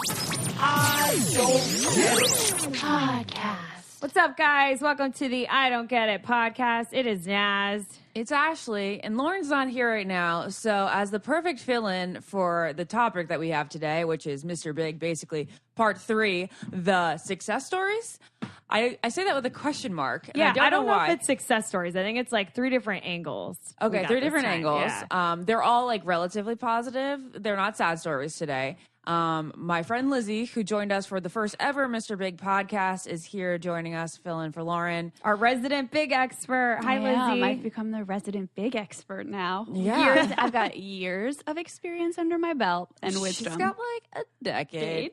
I Don't Get It Podcast. What's up, guys? Welcome to the I Don't Get It podcast. It is Naz. It's Ashley, and Lauren's not here right now. So as the perfect fill-in for the topic that we have today, which is Mr. Big, basically part 3, the success stories. I say that with a question mark. Yeah, I don't know why. if it's success stories. I think it's like 3 different angles. Okay, 3 different angles. Yeah. They're all like relatively positive. They're not sad stories today. My friend Lizzie, who joined us for the first ever Mr. Big podcast, is here joining us, fill in for Lauren. Our resident big expert. Hi, Lizzie. I've become the resident big expert now. Yeah. I've got years of experience under my belt and wisdom. She's got like a decade.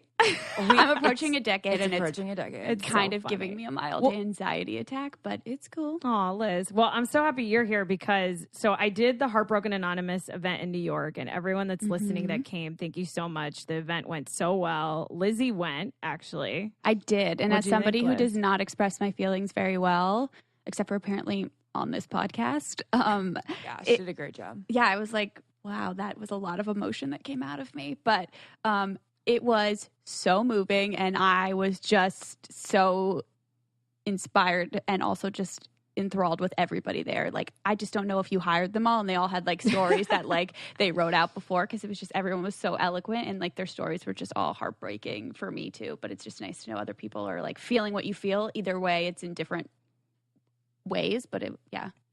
I'm approaching a decade, It's and approaching a decade. it's kind so of giving funny. me a mild anxiety attack, but it's cool. Oh, Liz. Well, I'm so happy you're here because I did the Heartbroken Anonymous event in New York, and everyone that's listening that came, thank you so much. The event went so well. Lizzie went, actually. I did, and What'd as you somebody think, who Liz? does not express my feelings very well, except for apparently on this podcast, Yeah, she did a great job. yeah, I was like, wow, that was a lot of emotion that came out of me. But it was so moving, and I was just so inspired and also just enthralled with everybody there. Like, I just don't know if you hired them all, and they all had like stories that like they wrote out before, because it was just everyone was so eloquent, and like their stories were just all heartbreaking for me too. But it's just nice to know other people are like feeling what you feel. Either way, it's in different ways, but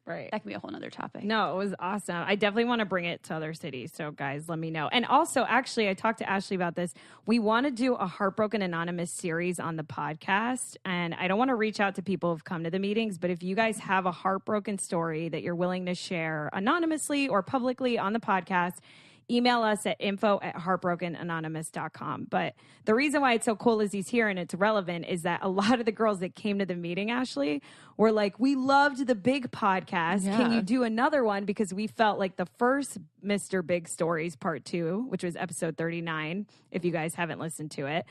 Right. that can be a whole nother topic. No, it was awesome. I definitely want to bring it to other cities. So, guys, let me know. And also, actually, I talked to Ashley about this. We want to do a Heartbroken Anonymous series on the podcast. And I don't want to reach out to people who've come to the meetings, but if you guys have a heartbroken story that you're willing to share anonymously or publicly on the podcast, email us at info@heartbrokenanonymous.com. But the reason why it's so cool is he's here and it's relevant is that a lot of the girls that came to the meeting, Ashley, were like, we loved the big podcast. Can you do another one? Because we felt like the first Mr. Big Stories Part 2, which was episode 39, if you guys haven't listened to it,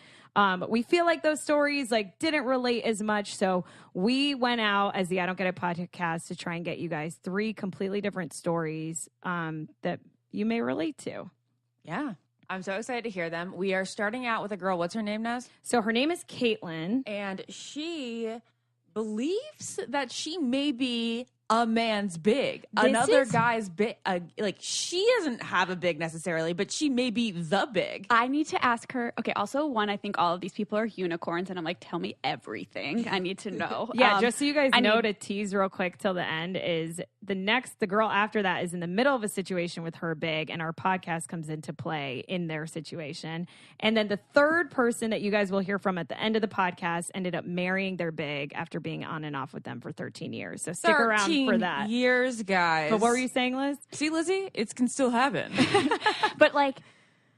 we feel like those stories like didn't relate as much. So we went out as the I Don't Get It podcast to try and get you guys 3 completely different stories that you may relate to. Yeah. I'm so excited to hear them. We are starting out with a girl. What's her name, Naz? So her name is Caitlin. And she believes that she may be a man's big. Another guy's big. Like, she doesn't have a big necessarily, but she may be the big. I need to ask her. Okay, also, one, I think all of these people are unicorns, and I'm like, tell me everything. I need to know. Yeah, just so you guys know, to tease real quick till the end is the girl after that is in the middle of a situation with her big, and our podcast comes into play in their situation. And then the third person that you guys will hear from at the end of the podcast ended up marrying their big after being on and off with them for 13 years. So stick around for that. Years, guys. But what were you saying, Liz? See, Lizzie, it can still happen. But like,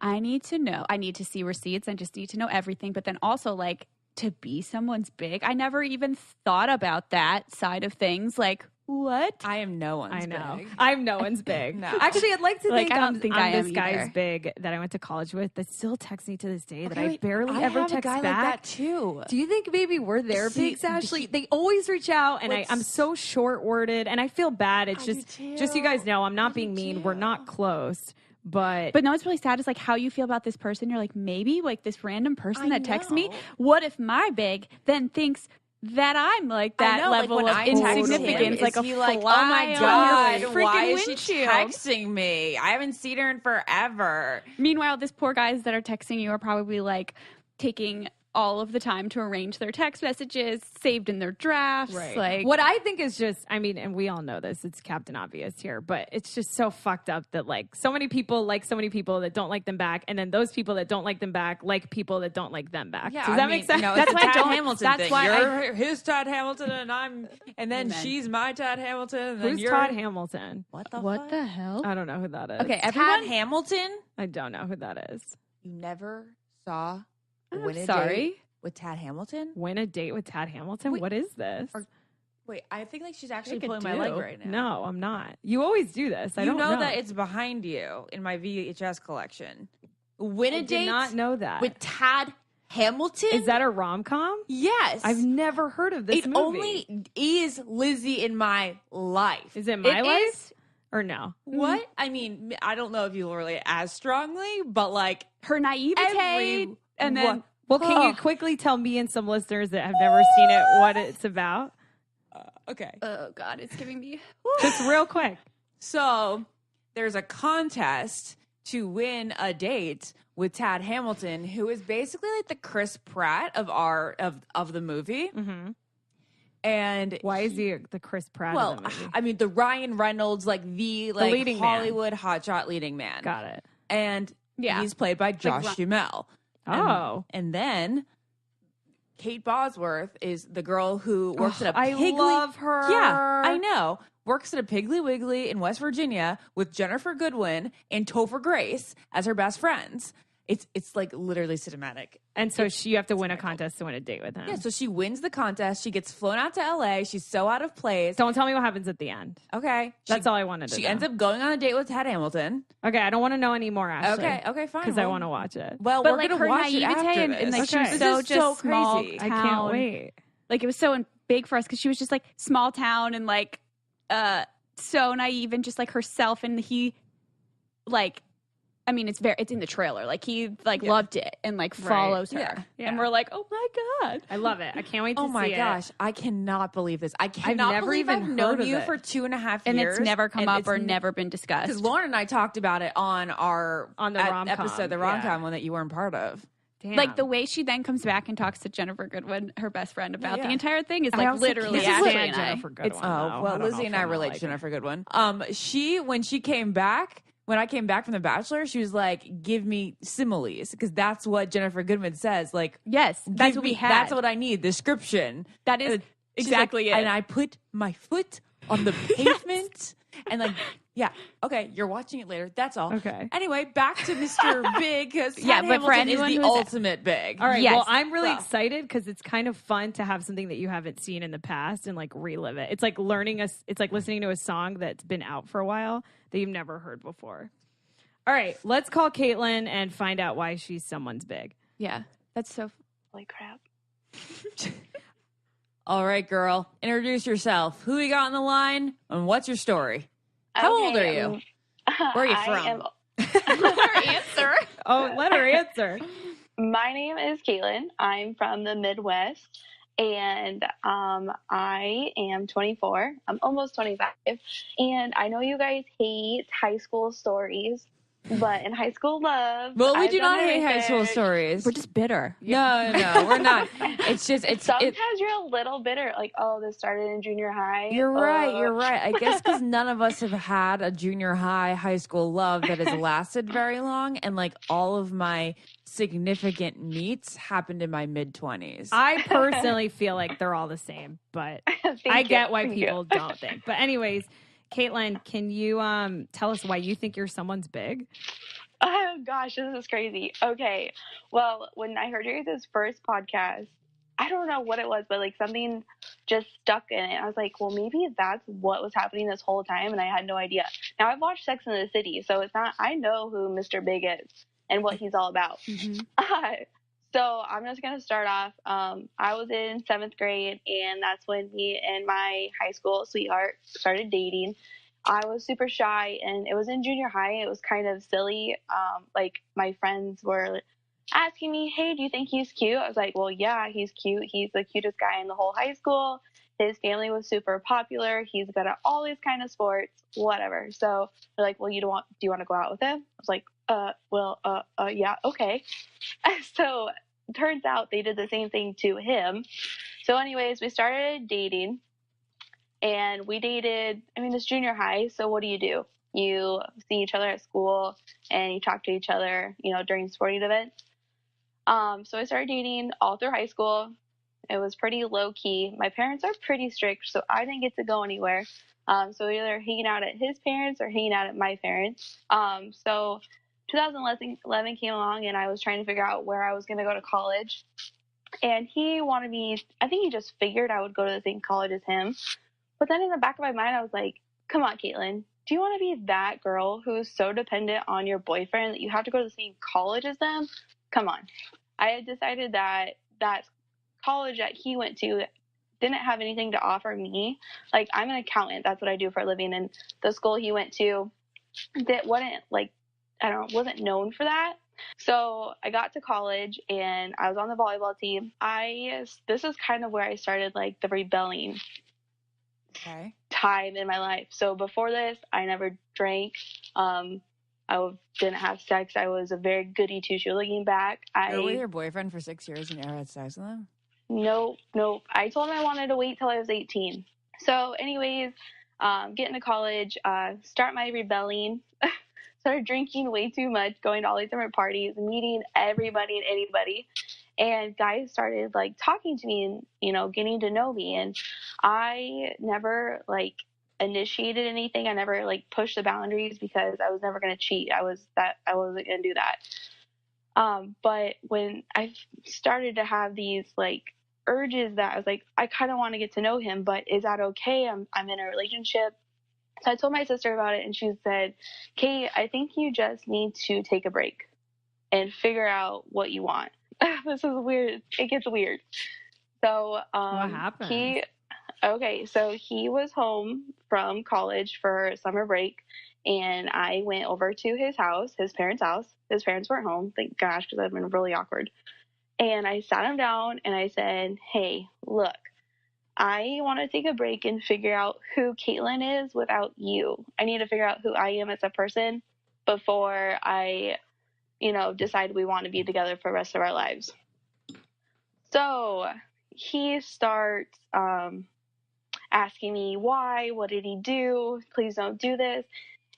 I need to know. I need to see receipts. I just need to know everything. But then also, like, to be someone's big, I never even thought about that side of things. Like, what? I am no one's I know. big. I'm no one's big. No. Actually, I'd like to Like, think I don't I'm, think I'm I am this guy's either. big that I went to college with that still texts me to this day that I wait, barely I ever have a text guy back. like that too. Do you think maybe we're their See, bigs, Ashley? They always reach out, and I'm so short-worded, and I feel bad. It's I just do so you guys too. know, I'm not I being do mean. too. We're not close, but But no, what's really sad is like how you feel about this person. You're like, maybe like this random person I that texts me. know. What if my big then thinks that I'm like I that know, level like when of I text insignificance, him, like a is he fly like, oh my on god, your why freaking is she windshield. texting me? I haven't seen her in forever. Meanwhile, this poor guys that are texting you are probably like taking all of the time to arrange their text messages, saved in their drafts. Like, what I think is just, I mean, and we all know this, it's Captain Obvious here, but it's just so fucked up that like so many people like so many people that don't like them back, and then those people that don't like them back like people that don't like them back. Yeah, Does that make sense? No, That's it's why a I Tad don't- Hamilton that's thing. why You're his Todd Hamilton, and then she's my Todd Hamilton. And then Who's you're Todd Hamilton? What the what fuck? the hell? I don't know who that is. Okay, Todd everyone. Hamilton? I don't know who that is. You never saw I'm Win a sorry. Date with Tad Hamilton? Win a date with Tad Hamilton? Wait, what is this? Wait, I think like she's actually could pulling my do. leg right now. No, I'm not. You always do this. I You don't know that it's behind you in my VHS collection. Win I a did Date not know that. with Tad Hamilton? Is that a rom-com? Yes. I've never heard of this it movie. only is Lizzie in my life. Is it my life? is- Or no? What? I mean, I don't know if you relate as strongly, but like Her naivete. And then, well, can you quickly tell me and some listeners that have never seen it what it's about? Okay. oh God, it's giving me. Just real quick. So there's a contest to win a date with Tad Hamilton, who is basically like the Chris Pratt of the movie. Mm-hmm. And why is he the Chris Pratt of the movie? I mean, the Ryan Reynolds, like the leading Hollywood hotshot leading man. Got it. And he's played by Josh Duhamel. Oh. And then Kate Bosworth is the girl who works at a Piggly. I love her. Yeah, I know. Works at a Piggly Wiggly in West Virginia with Jennifer Goodwin and Topher Grace as her best friends. It's like literally cinematic. And so you have to win a contest to win a date with him. Yeah, so she wins the contest. She gets flown out to LA. She's so out of place. Don't tell me what happens at the end. Okay. That's all I wanted to know. She ends up going on a date with Tad Hamilton. Okay, I don't want to know anymore, Ashley. Okay, fine. Because I want to watch it. Well, But we're like going her to watch it naivete after and this. like she was Okay. so This is just so small crazy. town. I can't wait. Like it was so big for us because she was just like small town and like so naive and just like herself, and he like, I mean, it's in the trailer. Like he loved it and like follows her, Yeah. and we're like, oh my God, I love it. I can't wait to see it. Oh my gosh, I cannot believe this. I cannot never believe even I've known heard of you it. for 2.5 years. and it's never come and up it's or never been discussed. Because Lauren and I talked about it on the rom-com, episode, the rom-com one that you weren't part of. Damn. Like the way she then comes back and talks to Jennifer Goodwin, her best friend, about the entire thing is I like also literally can't Ashley stand and I. Jennifer Goodwin. Oh, though. well, I don't know Lizzie if and I I'm relate like to Jennifer Goodwin. When I came back from The Bachelor, she was like, give me similes, because that's what Jennifer Goodwin says. Like, Yes, that's what we had. That's what I need. Description. That is She's exactly like, it. And I put my foot on the pavement and like, yeah, okay, you're watching it later. That's all. Okay. Anyway, back to Mr. Big, because Yeah, but for Hamilton is anyone the who's- ultimate big. All right. Yes. Well, I'm really Well. excited because it's kind of fun to have something that you haven't seen in the past and like relive it. It's like it's like listening to a song that's been out for a while that you've never heard before. All right, let's call Caitlin and find out why she's someone's big. Yeah, that's so. Holy crap. All right, girl, introduce yourself. Who you got on the line and what's your story? How old are you? Where are you from? answer. Oh, let her answer. My name is Caitlin. I'm from the Midwest, and I am 24. I'm almost 25. And I know you guys hate high school stories, but in high school love, Well, we I've do done not my hate high school research. stories. We're just bitter. No, we're not. It's just, Sometimes you're a little bitter, like, oh, this started in junior high. You're right. Oh. You're right. I guess because none of us have had a junior high school love that has lasted very long. And like all of my significant meets happened in my mid 20s. I personally feel like they're all the same, but Thank I you. get why Thank you. people don't think. But anyways, Caitlin, can you tell us why you think you're someone's big? Oh gosh, this is crazy. Okay. Well, when I heard your guys' first podcast, I don't know what it was, but like something just stuck in it. I was like, well, maybe that's what was happening this whole time, and I had no idea. Now I've watched Sex and the City, so it's not. I know who Mr. Big is and what he's all about. Mm-hmm. So I'm just gonna start off. I was in 7th grade, and that's when me and my high school sweetheart started dating. I was super shy, and it was in junior high. It was kind of silly. Like my friends were asking me, hey, do you think he's cute? I was like, well, yeah, he's cute. He's the cutest guy in the whole high school. His family was super popular. He's good at all these kind of sports, whatever. So they're like, well, do you want to go out with him? I was like, yeah, okay. So turns out they did the same thing to him. So anyways, we started dating. And we dated, it's junior high, so what do? You see each other at school, and you talk to each other, during sporting events. So I started dating all through high school. It was pretty low-key. My parents are pretty strict, so I didn't get to go anywhere. So either hanging out at his parents or hanging out at my parents. So 2011 came along, and I was trying to figure out where I was going to go to college. And he wanted me, I think he just figured I would go to the same college as him. But then in the back of my mind, I was like, come on, Caitlin, do you want to be that girl who is so dependent on your boyfriend that you have to go to the same college as them? Come on. I had decided that college that he went to didn't have anything to offer me. Like, I'm an accountant. That's what I do for a living. And the school he went to wasn't known for that. So I got to college and I was on the volleyball team. This is kind of where I started like the rebelling time in my life. So before this, I never drank. I didn't have sex. I was a very goody two-shoe. Looking back, You were with your boyfriend for 6 years and you never had sex with him? Nope. I told him I wanted to wait till I was 18. So anyways, get into college, start my rebelling, started drinking way too much, going to all these different parties, meeting everybody and anybody. And guys started like talking to me and, you know, getting to know me. And I never like initiated anything. I never like pushed the boundaries because I was never going to cheat. I wasn't going to do that. But when I started to have these like urges that I was like, I kind of want to get to know him, but is that okay? I'm in a relationship. So I told my sister about it and she said, Kate, I think you just need to take a break and figure out what you want. This is weird. It gets weird. So, what happened? So he was home from college for summer break and I went over to his house, his parents' house. His parents weren't home, thank gosh, because that'd been really awkward. And I sat him down and I said, hey, look, I want to take a break and figure out who Caitlin is without you. I need to figure out who I am as a person before I, you know, decide we want to be together for the rest of our lives. So he starts asking me why, what did he do? Please don't do this.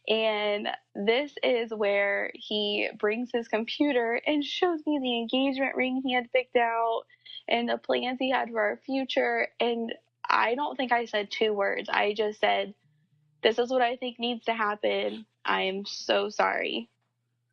And this is where he brings his computer and shows me the engagement ring he had picked out and the plans he had for our future. And I don't think I said 2 words. I just said, this is what I think needs to happen. I am so sorry.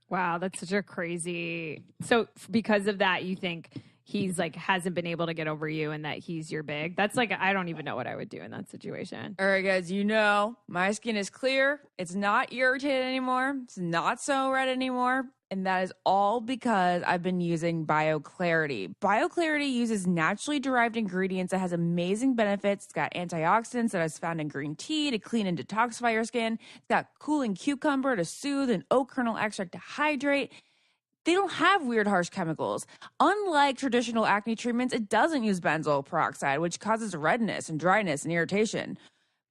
Wow, that's such a crazy... So because of that, you think he's like hasn't been able to get over you and that he's your big? That's like, I don't even know what I would do in that situation. All right, guys, you know, my skin is clear. It's not irritated anymore. It's not so red anymore. And that is all because I've been using BioClarity. BioClarity uses naturally derived ingredients that has amazing benefits. It's got antioxidants that is found in green tea to clean and detoxify your skin. It's got cooling cucumber to soothe and oat kernel extract to hydrate. They don't have weird, harsh chemicals. Unlike traditional acne treatments, it doesn't use benzoyl peroxide, which causes redness and dryness and irritation.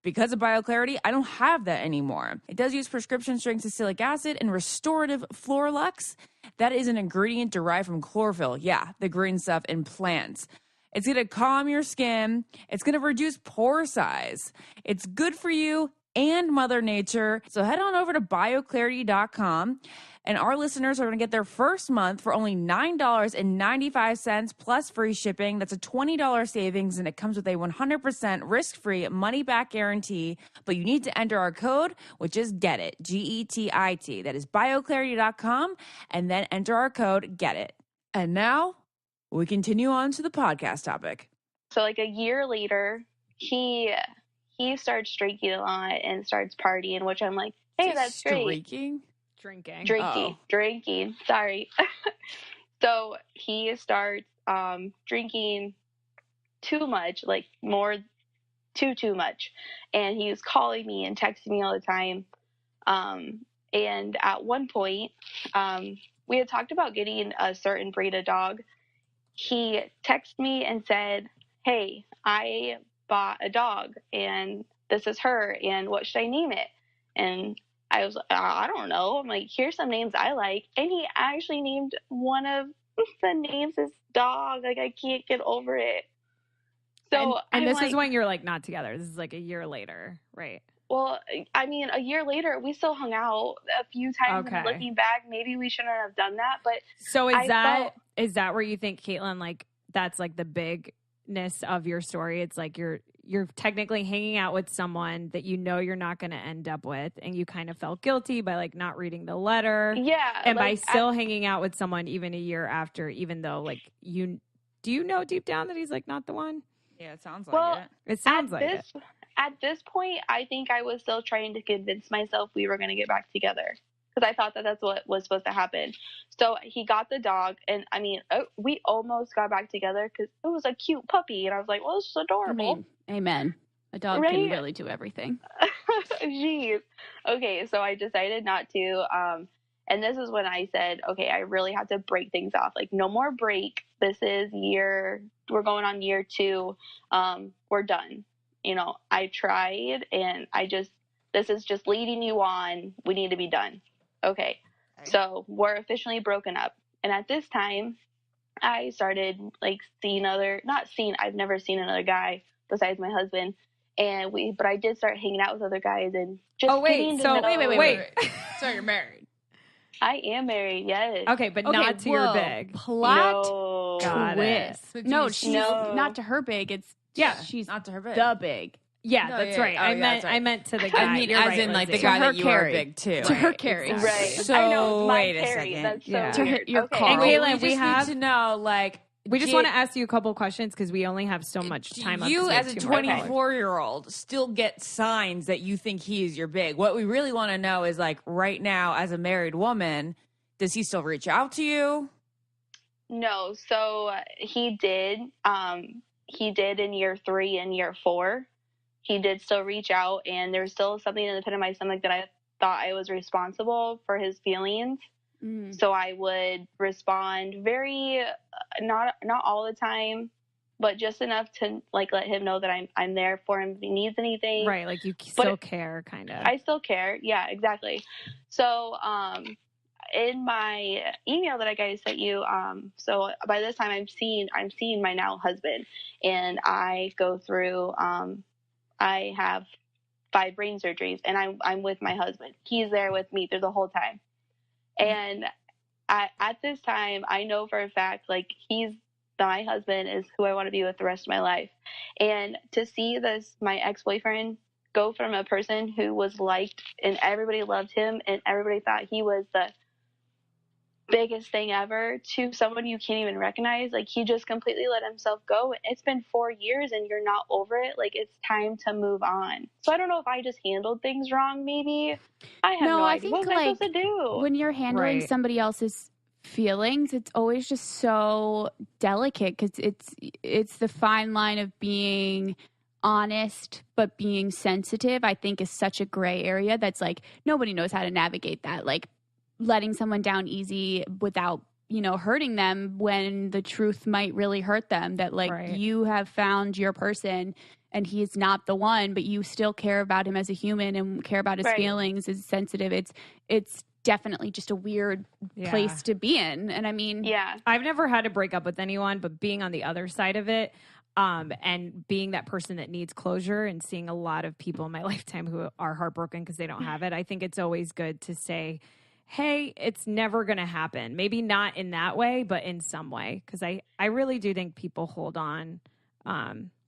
Because of BioClarity, I don't have that anymore. It does use prescription strength salicylic acid and restorative Floralux. That is an ingredient derived from chlorophyll. Yeah, the green stuff in plants. It's going to calm your skin. It's going to reduce pore size. It's good for you and Mother Nature. So head on over to bioclarity.com. And our listeners are going to get their first month for only $9.95 plus free shipping. That's a $20 savings, and it comes with a 100% risk-free money-back guarantee. But you need to enter our code, which is GETIT, GETIT. That is bioclarity.com, and then enter our code GETIT. And now we continue on to the podcast topic. So like a year later, he starts drinking a lot and starts partying, which I'm like, hey, that's great. Drinking. Sorry. So he starts drinking too much, like too much. And he was calling me and texting me all the time. And at one point, we had talked about getting a certain breed of dog. He texted me and said, hey, I bought a dog and this is her and what should I name it? And I was, I don't know. I'm like, here's some names I like. And he actually named one of the names his dog. Like, I can't get over it. So, and this is when you're like not together. This is like a year later, right? Well, I mean, a year later, we still hung out a few times. Okay. And looking back, maybe we shouldn't have done that. But so is that where you think, Caitlin, like that's like the bigness of your story? It's like you're technically hanging out with someone that you know you're not going to end up with, and you kind of felt guilty by like not reading the letter. Yeah. And like, by still hanging out with someone even a year after, even though like do you know deep down that he's like not the one? Yeah, it sounds like it. It sounds like it. At this point, I think I was still trying to convince myself we were going to get back together because I thought that that's what was supposed to happen. So he got the dog, and I mean, we almost got back together because it was a cute puppy, and I was like, well, it's adorable. I mean, amen. A dog can really do everything. Jeez. Okay, so I decided not to. And this is when I said, okay, I really have to break things off. Like, no more break. We're going on year 2. We're done. You know, I tried and this is just leading you on. We need to be done. Okay. So we're officially broken up. And at this time, I started like I've never seen another guy besides my husband. But I did start hanging out with other guys and just getting to know. Wait. So you're married? I am married, yes. Okay, but not to your big. Plot Got twist. it. No, she's not to her big. It's she's not to her big. The big. Yeah, that's right. I meant to the guy. I mean, as in like the guy that you are big too. To her Carrie. Right. So I know, wait a Carrie. second. That's so To weird. your Okay. car. And Caitlin, we just need to know, like, we just want to ask you a couple questions because we only have so much time. You, up as a 24-year-old, still get signs that you think he is your big. What we really want to know is, like, right now, as a married woman, does he still reach out to you? No. So he did. He did in year 3 and year 4. He did still reach out, and there was still something in the pit of my stomach that I thought I was responsible for his feelings. So I would respond very, not all the time, but just enough to like let him know that I'm there for him if he needs anything. Right, like you still care, kind of. I still care. Yeah, exactly. So in my email that I guys sent you, so by this time I'm seeing my now husband, and I go through. I have 5 brain surgeries, and I'm with my husband. He's there with me through the whole time. And at this time, I know for a fact, like, my husband is who I want to be with the rest of my life. And to see my ex-boyfriend go from a person who was liked and everybody loved him and everybody thought he was the biggest thing ever to someone you can't even recognize, like, he just completely let himself go. It's been 4 years and you're not over it. Like, it's time to move on. So I don't know if I just handled things wrong. Maybe I have no idea. What was I supposed to do? When you're handling somebody else's feelings, it's always just so delicate because it's the fine line of being honest but being sensitive. I think is such a gray area that's like nobody knows how to navigate that. Like, letting someone down easy without, hurting them when the truth might really hurt them, that like you have found your person and he's not the one, but you still care about him as a human and care about his feelings, is sensitive. It's definitely just a weird place to be in. And I mean, I've never had to break up with anyone, but being on the other side of it, and being that person that needs closure and seeing a lot of people in my lifetime who are heartbroken because they don't have it, I think it's always good to say, hey, it's never going to happen. Maybe not in that way, but in some way. Because I really do think people hold on,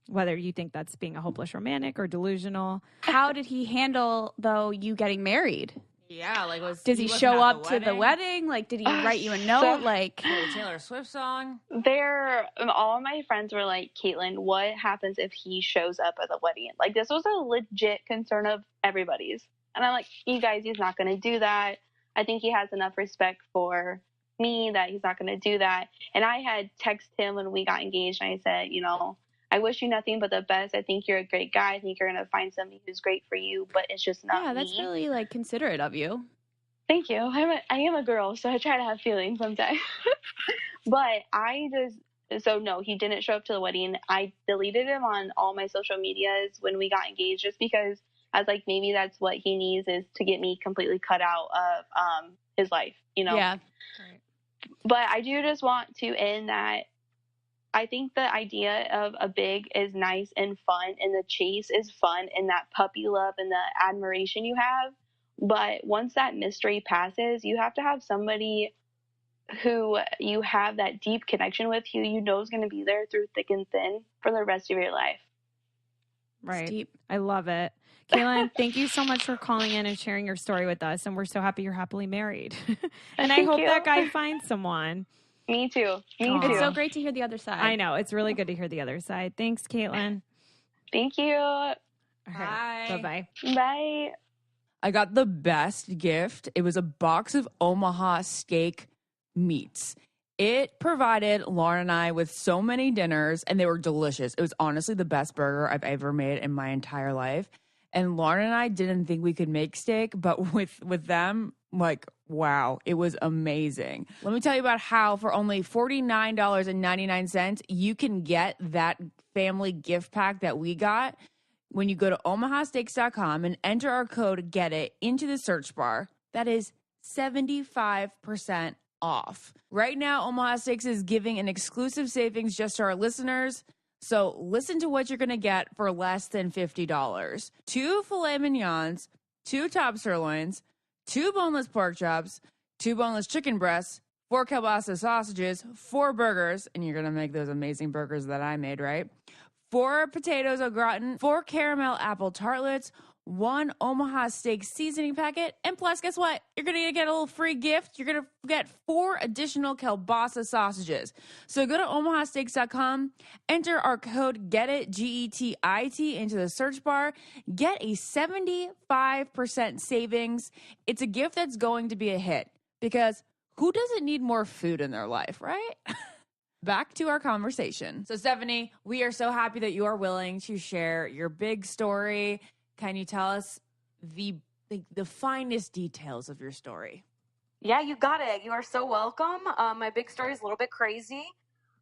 whether you think that's being a hopeless romantic or delusional. How did he handle, though, you getting married? Yeah, like does he show up to the wedding? Like, did he write you a note? Like a Taylor Swift song? All my friends were like, Caitlin, what happens if he shows up at the wedding? Like, this was a legit concern of everybody's. And I'm like, you guys, he's not going to do that. I think he has enough respect for me that he's not going to do that. And I had texted him when we got engaged, and I said, I wish you nothing but the best. I think you're a great guy. I think you're going to find somebody who's great for you, but it's just not me. Yeah, that's really, like, considerate of you. Thank you. I am a girl, so I try to have feelings sometimes. But no, he didn't show up to the wedding. I deleted him on all my social medias when we got engaged just because I was like, maybe that's what he needs, is to get me completely cut out of his life, Yeah. Right. But I do just want to end that I think the idea of a big is nice and fun, and the chase is fun, and that puppy love and the admiration you have. But once that mystery passes, you have to have somebody who you have that deep connection with, who you know is going to be there through thick and thin for the rest of your life. Right. Deep. I love it. Caitlin, thank you so much for calling in and sharing your story with us. And we're so happy you're happily married. And I hope that guy finds someone. Me too. Me too. It's so great to hear the other side. I know. It's really good to hear the other side. Thanks, Caitlin. Thank you. All right. Bye-bye. Bye. I got the best gift. It was a box of Omaha steak meats. It provided Lauren and I with so many dinners, and they were delicious. It was honestly the best burger I've ever made in my entire life. And Lauren and I didn't think we could make steak, but with them, Like, wow, it was amazing. Let me tell you about how for only $49.99, you can get that family gift pack that we got when you go to omahasteaks.com and enter our code GET IT into the search bar. That is 75% off. Right now, Omaha Steaks is giving an exclusive savings just to our listeners. So listen to what you're going to get for less than $50. 2 filet mignons, 2 top sirloins, 2 boneless pork chops, 2 boneless chicken breasts, 4 kielbasa sausages, 4 burgers, and you're going to make those amazing burgers that I made, right? 4 potatoes au gratin, 4 caramel apple tartlets, 1 Omaha Steak seasoning packet, and plus, guess what? You're going to get a little free gift. You're going to get 4 additional kielbasa sausages. So go to omahasteaks.com, enter our code GETIT, G-E-T-I-T, into the search bar, get a 75% savings. It's a gift that's going to be a hit because who doesn't need more food in their life, right? Back to our conversation. So, Stephanie, we are so happy that you are willing to share your big story. Can you tell us the finest details of your story? Yeah, you got it. You are so welcome. My big story is a little bit crazy.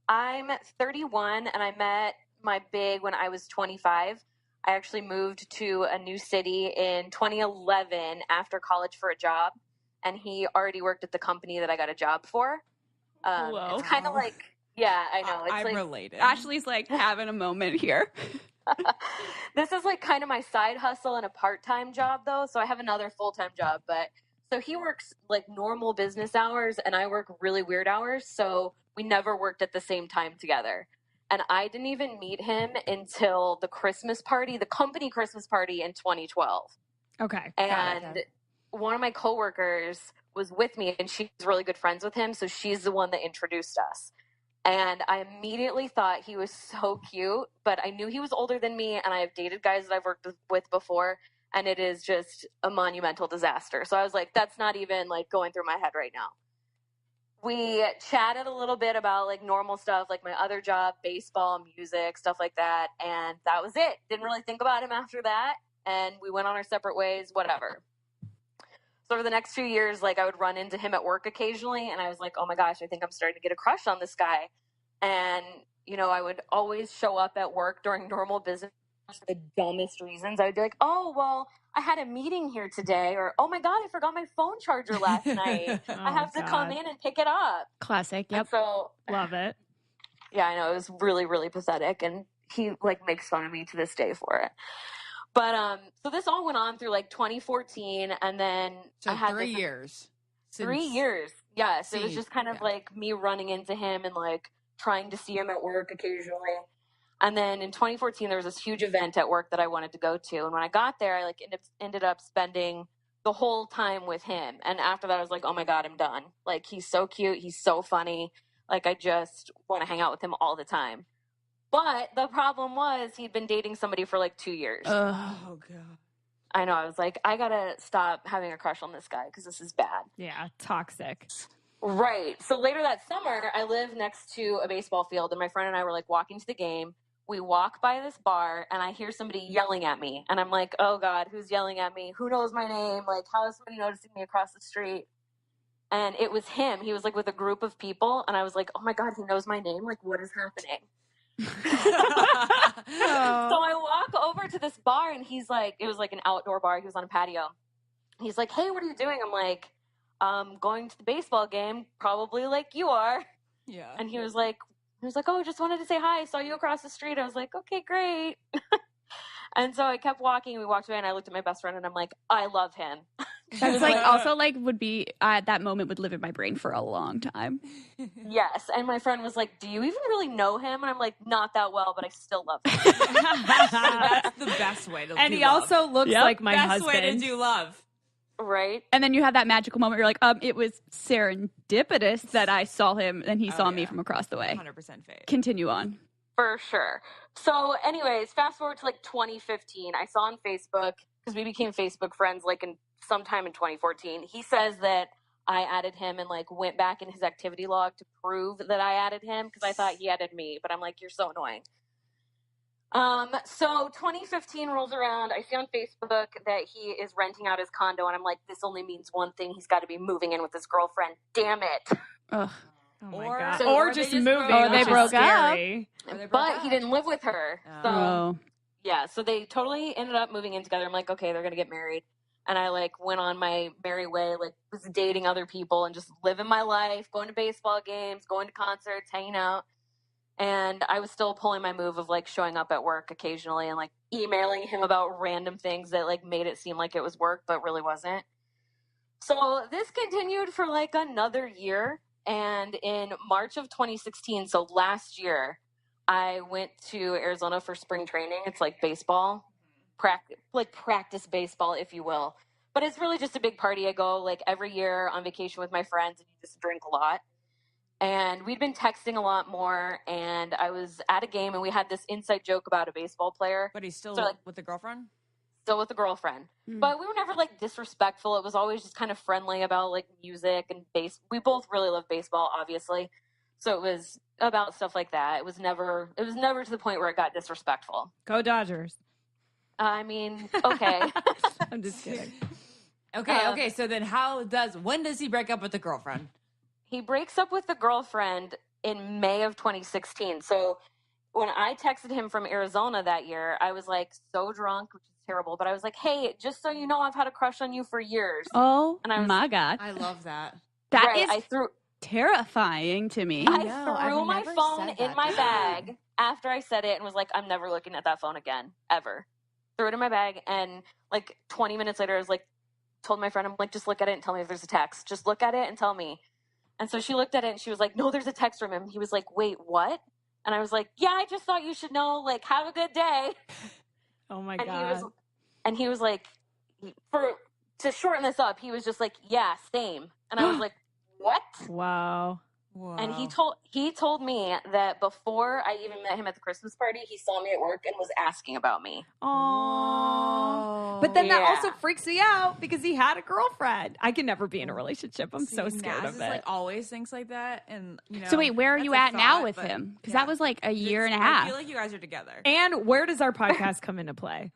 I'm 31 and I met my big when I was 25. I actually moved to a new city in 2011 after college for a job, and he already worked at the company that I got a job for. It's kind of like, yeah, I know. It's I'm like, related. Ashley's like having a moment here. this is like kind of my side hustle and a part-time job though. So I have another full-time job, but so he works like normal business hours and I work really weird hours. So we never worked at the same time together. And I didn't even meet him until the Christmas party, the company Christmas party in 2012. Okay. And one of my coworkers was with me and she's really good friends with him. So she's the one that introduced us. And I immediately thought he was so cute, but I knew he was older than me, and I have dated guys that I've worked with before, and it is just a monumental disaster. So I was like, that's not even like going through my head right now. We chatted a little bit about like normal stuff, like my other job, baseball, music, stuff like that, and that was it. Didn't really think about him after that, and we went on our separate ways, whatever. So over the next few years, like I would run into him at work occasionally and I was like, oh my gosh, I think I'm starting to get a crush on this guy. And, you know, I would always show up at work during normal business for the dumbest reasons. I would be like, oh, well, I had a meeting here today, or, oh my God, I forgot my phone charger last night. I have to come in and pick it up. Classic. Yep. And so Love it. Yeah, I know. It was really, really pathetic. And he like makes fun of me to this day for it. But so this all went on through like 2014, and then So I had 3 years. 3 years. Yes, it was just kind of like me running into him and like trying to see him at work occasionally. And then in 2014, there was this huge event at work that I wanted to go to, and when I got there, I like ended up spending the whole time with him. And after that, I was like, oh my God, I'm done. Like he's so cute, he's so funny. Like I just want to hang out with him all the time. But the problem was he'd been dating somebody for like 2 years. Oh, God. I know. I was like, I got to stop having a crush on this guy because this is bad. Yeah, toxic. Right. So later that summer, I live next to a baseball field, and my friend and I were like walking to the game. We walk by this bar, and I hear somebody yelling at me. And I'm like, oh, God, who's yelling at me? Who knows my name? Like, how is somebody noticing me across the street? And it was him. He was like with a group of people, and I was like, oh, my God, he knows my name? Like, what is happening? So I walk over to this bar and he's like, it was like an outdoor bar. He was on a patio. He's like, hey, what are you doing? I'm like, going to the baseball game, probably like you are. Yeah. And he was like, oh, just wanted to say hi. Saw you across the street. I was like, okay, great. And so I kept walking. We walked away and I looked at my best friend and I'm like, I love him. That's like also like would be that moment would live in my brain for a long time. Yes. And my friend was like, do you even really know him? And I'm like, not that well, but I still love him. That's the best way to And do he love. also looks like my best husband. way to do love. Right. And then you have that magical moment where you're like, it was serendipitous that I saw him and he saw me from across the way. 100% fake. Continue on. For sure. So anyways, fast forward to like 2015. I saw on Facebook, because we became Facebook friends like in sometime in 2014. He says that I added him and like went back in his activity log to prove that I added him because I thought he added me. But I'm like, you're so annoying. So 2015 rolls around. I see on Facebook that he is renting out his condo, and I'm like, this only means one thing. He's got to be moving in with his girlfriend. Damn it. Ugh. Oh my Or- God. so- or or they just just moving. broke Or they which is broke up. scary. Or they broke But up. he didn't live with her. So, Oh. yeah, so they totally ended up moving in together. I'm like, okay, they're going to get married. And I like went on my merry way, like was dating other people and just living my life, going to baseball games, going to concerts, hanging out. And I was still pulling my move of like showing up at work occasionally and like emailing him about random things that like made it seem like it was work, but really wasn't. So this continued for like another year. And in March of 2016, so last year, I went to Arizona for spring training. It's like baseball, practice baseball, if you will. But it's really just a big party. I go like every year on vacation with my friends and you just drink a lot. And we'd been texting a lot more, and I was at a game, and we had this inside joke about a baseball player. But he's still So, like, with the girlfriend? Still with a girlfriend. But we were never, like, disrespectful. It was always just kind of friendly about, like, music and we both really love baseball, obviously. So it was about stuff like that. It was never to the point where it got disrespectful. Go Dodgers. I mean, okay. I'm just kidding. Okay. So then when does he break up with the girlfriend? He breaks up with the girlfriend in May of 2016. So when I texted him from Arizona that year, I was like so drunk, which is terrible, but I was like, hey, just so you know, I've had a crush on you for years. Oh, And my God. I love that. That Right, is terrifying to me. I know, threw I've my never phone said in that my to bag after I said it and was like, I'm never looking at that phone again, ever. Threw it in my bag, and like 20 minutes later, I was like, told my friend, I'm like, just look at it and tell me if there's a text. Just look at it and tell me. And so she looked at it and she was like, no, there's a text from him. He was like, wait, what? And I was like, yeah, I just thought you should know, like, have a good day. Oh my And God. he was like, to shorten this up, he was just like, yeah, same. And I was like, what? Wow. Whoa. And he told me that before I even met him at the Christmas party, he saw me at work and was asking about me. Aww. But then that Yeah. also freaks me out because he had a girlfriend. I can never be in a relationship. I'm so scared Naz of is, it. like always thinks like that, and you know. So wait, where are that's you a at now thought, with but- him? Because yeah. that was like a year and a I half. feel like you guys are together. And where does our podcast come into play?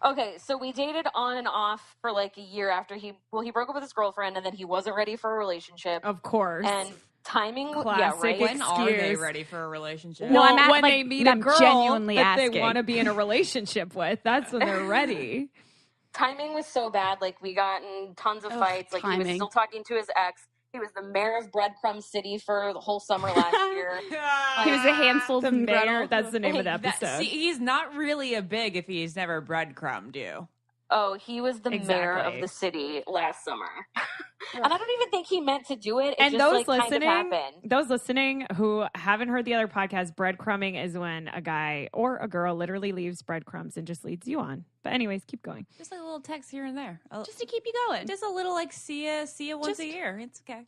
Okay, so we dated on and off for like a year after he broke up with his girlfriend, and then he wasn't ready for a relationship. Of course. And timing, Classic yeah, right? When are they excuse. ready for a relationship? No, I'm well, at, when like, they meet a I'm girl genuinely that they asking. want to be in a relationship with, that's when they're ready. Timing was so bad. Like, we got in tons of fights. Like, he was timing. still talking to his ex. He was the mayor of Breadcrumb City for the whole summer last year. He was a Hansel The and mayor, Gretel. that's the name of the That- episode. see, he's not really a big if he's never breadcrumbed you. Oh, he was the mayor Exactly. of the city last summer. And I don't even think he meant to do it. It And just, those like, kind of listening, happened. those listening who haven't heard the other podcast, breadcrumbing is when a guy or a girl literally leaves breadcrumbs and just leads you on. But anyways, keep going. Just like a little text here and there. Just to keep you going. Just a little like see ya once a year. It's okay.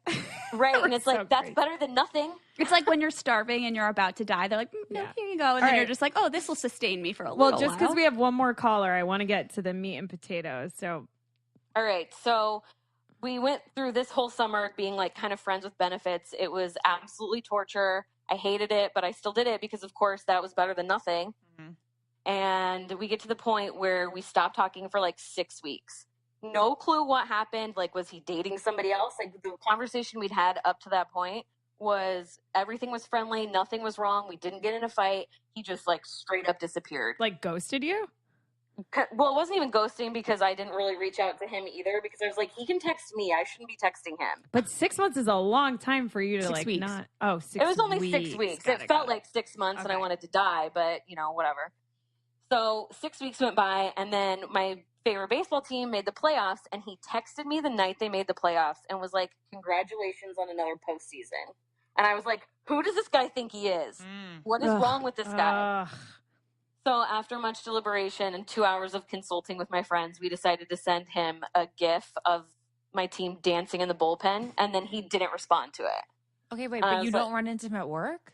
Right. And it's so like, that's crazy. better than nothing. It's like when you're starving and you're about to die. They're like, no, Yeah. here you go. And then right. you're just like, oh, this will sustain me for a Well, little just because while. we have one more caller, I want to get to the meat and potatoes. So All right. So we went through this whole summer being like kind of friends with benefits. It was absolutely torture. I hated it, but I still did it because, of course, that was better than nothing. Mhm. And we get to the point where we stopped talking for like 6 weeks. No clue what happened. Like, was he dating somebody else? Like, the conversation we'd had up to that point was everything was friendly. Nothing was wrong. We didn't get in a fight. He just like straight up disappeared. like ghosted you? Well, it wasn't even ghosting because I didn't really reach out to him either because I was like, he can text me. I shouldn't be texting him. But 6 months is a long time for you to 6 like weeks. not. Oh, 6 It was only weeks. 6 weeks. Got It felt got like 6 months and I Okay. wanted to die, but you know, whatever. So 6 weeks went by and then my favorite baseball team made the playoffs and he texted me the night they made the playoffs and was like, congratulations on another postseason. And I was like, who does this guy think he is? What is Ugh. wrong with this guy? Ugh. So after much deliberation and 2 hours of consulting with my friends, we decided to send him a GIF of my team dancing in the bullpen, and then he didn't respond to it. Okay, wait, I but was you like- don't run into him at work?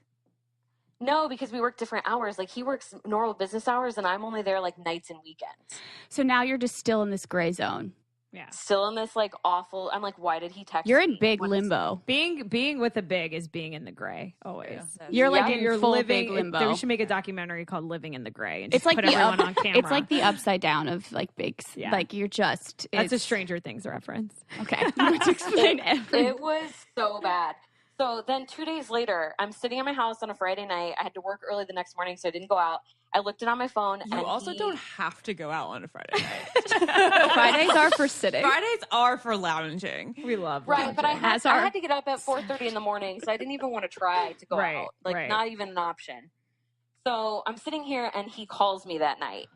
No, because we work different hours. Like, he works normal business hours, and I'm only there like nights and weekends. So now you're just still in this gray zone. Yeah. Still in this like awful. I'm like, why did he text You're me? in big What is- limbo. Being with a big is being in the gray always. Yeah. You're like Yeah. in You're full living. big limbo. We should make a documentary called "Living in the Gray" and It's just like put the everyone on camera. It's like the upside down of like big. Yeah. Like you're just. That's a it's- Stranger Things reference. Okay. You want to explain everything. It was so bad. So then 2 days later, I'm sitting at my house on a Friday night. I had to work early the next morning, so I didn't go out. I looked it on my phone. You and also he- don't have to go out on a Friday night. Fridays are for sitting. Fridays are for lounging. We love Right, but I As had, I are- had to get up at 4:30 in the morning, so I didn't even want to try to go Right, out. Like, right. not even an option. So I'm sitting here, and he calls me that night.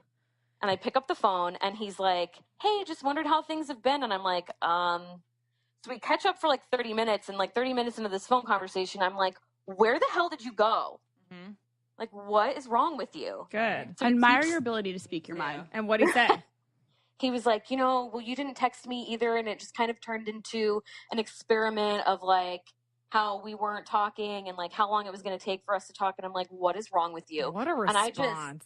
And I pick up the phone, and he's like, hey, just wondered how things have been. And I'm like, So we catch up for like 30 minutes, and like 30 minutes into this phone conversation, I'm like, where the hell did you go? Mm-hmm. Like, what is wrong with you? Good. So I he admire keeps- your ability to speak your mind. And what do you say? He was like, well, you didn't text me either. And it just kind of turned into an experiment of like how we weren't talking and like how long it was going to take for us to talk. And I'm like, what is wrong with you? What a And response.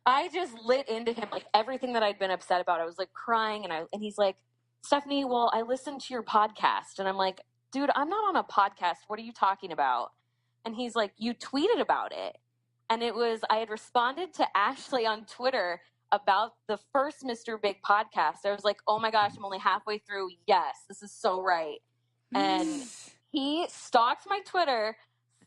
I just lit into him, like everything that I'd been upset about. I was like crying, and he's like, Stephanie, well, I listened to your podcast. And I'm like, dude, I'm not on a podcast. What are you talking about? And he's like, you tweeted about it. And I had responded to Ashley on Twitter about the first Mr. Big podcast. I was like, oh my gosh, I'm only halfway through. Yes, this is so right. And he stalked my Twitter,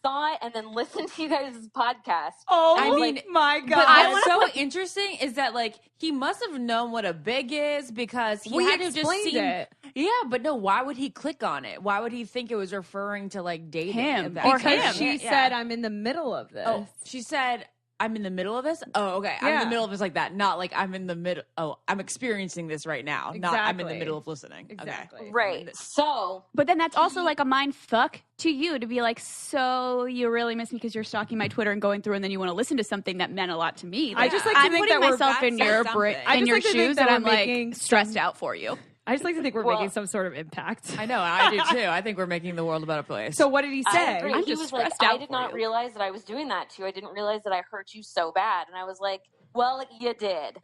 saw it, and then listened to you guys' podcast. Oh, I mean, my God. But what's so interesting is that like he must have known what a big is because he had to have just explained seen it. Yeah, but no, why would he click on it? Why would he think it was referring to like dating Him. at that Or time? Because she Yeah. said, I'm in the middle of this. Oh, she said, I'm in the middle of this? Oh, okay. I'm in Yeah. the middle of this like that. Not like I'm in the middle. Oh, I'm experiencing this right now. Not I'm in the Exactly. middle of listening. Exactly. Okay. Right. So But then that's also like a mind fuck to you to be like, so you really miss me because you're stalking my Twitter and going through, and then you want to listen to something that meant a lot to me. I just like to I'm think putting that we're myself in that's your something. I in just your like to think shoes, that and we're I'm making like stressed out for you. I just like to think we're Well- making some sort of impact. I know. I do too. I think we're making the world a better place. So what did he I say? agree. I'm He just was like, stressed out I did for not you. realize that I was doing that to you. I didn't realize that I hurt you so bad. And I was like, well, you did.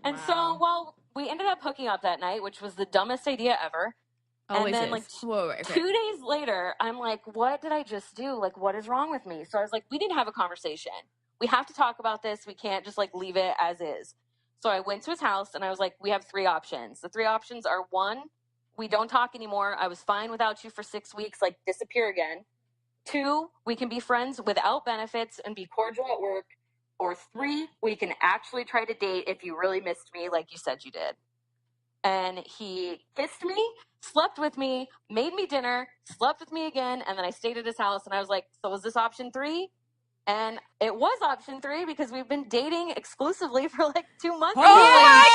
And so, well, we ended up hooking up that night, which was the dumbest idea ever. Always and then, is. like, Whoa, wait, 2 days later, I'm like, what did I just do? Like, what is wrong with me? So I was like, we didn't have a conversation. We have to talk about this. We can't just like leave it as is. So I went to his house and I was like, we have 3 options. The 3 options are 1, we don't talk anymore. I was fine without you for 6 weeks, like disappear again. 2, we can be friends without benefits and be cordial at work. Or 3, we can actually try to date if you really missed me like you said you did. And he kissed me, slept with me, made me dinner, slept with me again, and then I stayed at his house and I was like, so was this option 3? And it was option 3 because we've been dating exclusively for like 2 months. Yes.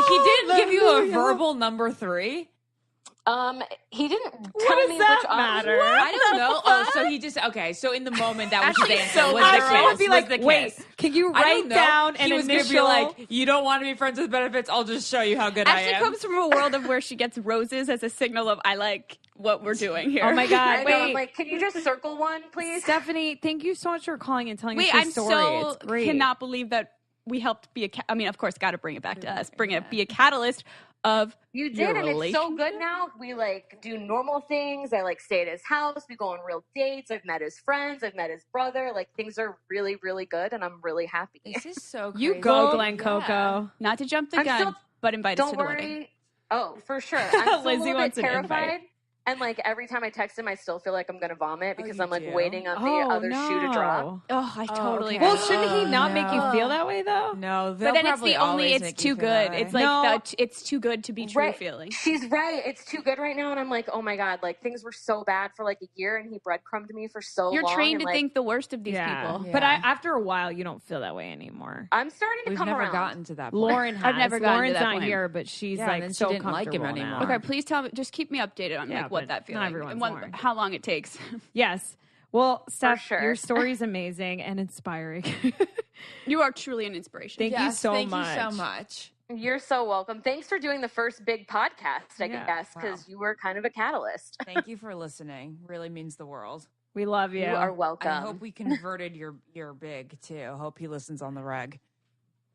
He didn't give you a Hallelujah. verbal number 3. He didn't What tell does me that which option. matter? I don't know. Oh, so he just okay. So in the moment, that was his Actually, answer. so Was the Ashley kiss. would be Was like, the wait, kiss. can you I write don't know. down an He was initial? gonna be like, you don't want to be friends with benefits. I'll just show you how good I Ashley am. comes from a world of where she gets roses as a signal of I like what we're doing here. Oh my I God! know, I'm Wait, like, can you just circle one, please? Stephanie, thank you so much for calling and telling us Wait, your I'm story. so It's great. cannot believe that we helped be a. I mean, of course, got to bring it back to us. Be a catalyst of You your did, and it's so good relationship? now. We like do normal things. I like stay at his house. We go on real dates. I've met his friends. I've met his brother. Like things are really, really good, and I'm really happy. This is so crazy. You go, Glenn Yeah. Coco. Not to jump the I'm gun, still- but invite us Don't to the worry. wedding. Oh, for sure. I'm still Lizzie a little wants bit an invite. terrified. And like every time I text him, I still feel like I'm gonna vomit because you I'm like do? waiting on the Oh other shoe to drop. no! Oh, I totally. okay. Well, agree. shouldn't he not make you no. feel that way though? No, But then it's the only. It's too good. It's like No. it's too good to be true Right. feeling. She's right. It's too good right now, and I'm like, oh my god, like things were so bad for like a year, and he breadcrumbed me for so You're long. trained and, to like, think the worst of these Yeah. people. But Yeah. after a while, you don't feel that way anymore. I'm starting to We've come never around. gotten to that point. Lauren has. I've never gotten to Lauren's that not point. here, but she's Yeah, like and then she so didn't like him comfortable anymore. now. Okay, please tell me. Just keep me updated on Yeah, like what but that feeling not everyone's and Lauren. how long it takes. Yes. Well, Steph, sure. your story is amazing and inspiring. You are truly an inspiration. Thank you so thank much. you so much. You're so welcome. Thanks for doing the first big podcast, I Yeah, guess, because you were kind of a catalyst. Thank you for listening. Really means the world. We love you. You are welcome. I hope we converted your big too. Hope he listens on the reg.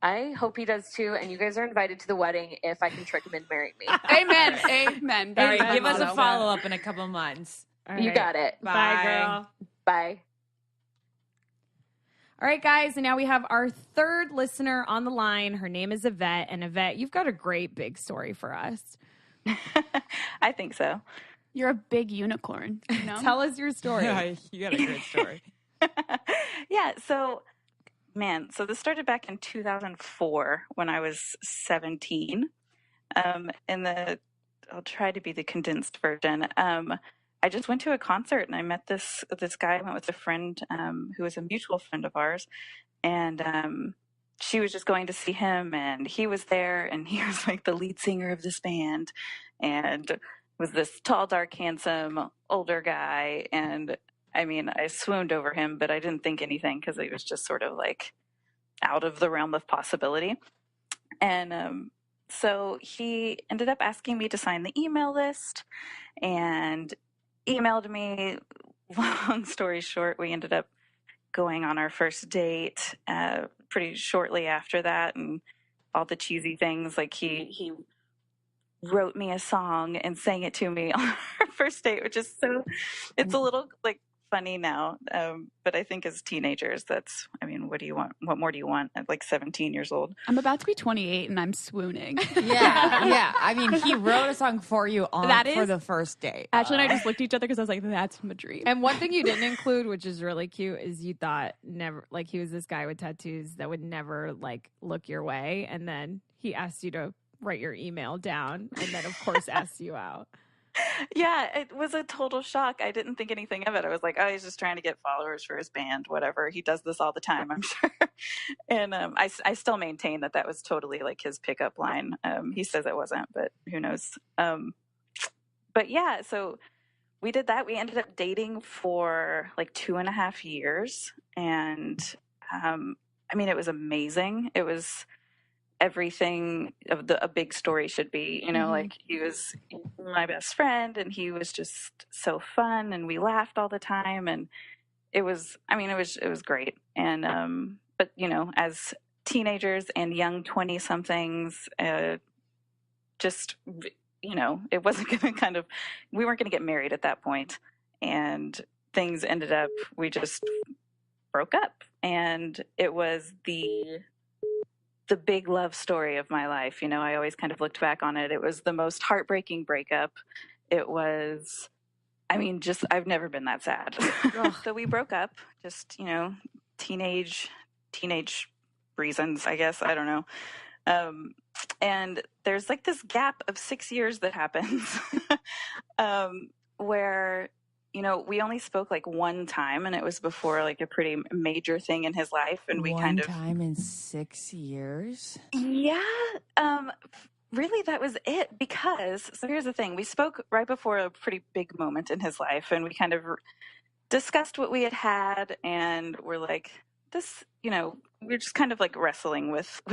I hope he does too. And you guys are invited to the wedding if I can trick him and marry me. Amen. Amen. All That's right, my give us a motto. follow-up in a couple months. All You right. got it. Bye, girl. Bye. All right, guys, and now we have our third listener on the line. Her name is Yvette. And Yvette, you've got a great big story for us. I think so. You're a big unicorn. You know? Tell us your story. Yeah, you got a great story. Yeah, so this started back in 2004 when I was 17. I'll try to be the condensed version. I just went to a concert and I met this guy. I went with a friend who was a mutual friend of ours, and she was just going to see him, and he was there, and he was like the lead singer of this band, and was this tall, dark, handsome, older guy. And I mean, I swooned over him, but I didn't think anything because he was just sort of like out of the realm of possibility. And so he ended up asking me to sign the email list and emailed me. Long story short, we ended up going on our first date pretty shortly after that, and all the cheesy things. Like he wrote me a song and sang it to me on our first date, which is it's a little like funny now, but I think as teenagers, what do you want? What more do you want at like 17 years old? I'm about to be 28 and I'm swooning. Yeah. I mean, he wrote a song for you for the first date. Ashley and I just looked at each other because I was like, that's my dream. And one thing you didn't include, which is really cute, is you thought never, like he was this guy with tattoos that would never like look your way. And then he asked you to write your email down and then of course asked you out. Yeah, it was a total shock. I didn't think anything of it. I was like, oh, he's just trying to get followers for his band, whatever. He does this all the time, I'm sure. And I still maintain that was totally like his pickup line. He says it wasn't, but who knows? But yeah, so we did that. We ended up dating for like 2.5 years. And it was amazing. It was everything a big story should be, like he was my best friend and he was just so fun and we laughed all the time, and it was great. And but as teenagers and young 20 somethings, it wasn't gonna we weren't gonna get married at that point, and things ended up, we just broke up, and it was the big love story of my life. I always kind of looked back on it. It was the most heartbreaking breakup. It was, I've never been that sad. So we broke up, just, teenage reasons, I guess. I don't know. And there's like this gap of 6 years that happens where, we only spoke like one time, and it was before like a pretty major thing in his life. And we one time in 6 years? Yeah. Really, that was it. Because, so here's the thing. We spoke right before a pretty big moment in his life, and we kind of discussed what we had, and we're like, this, we're just kind of like wrestling with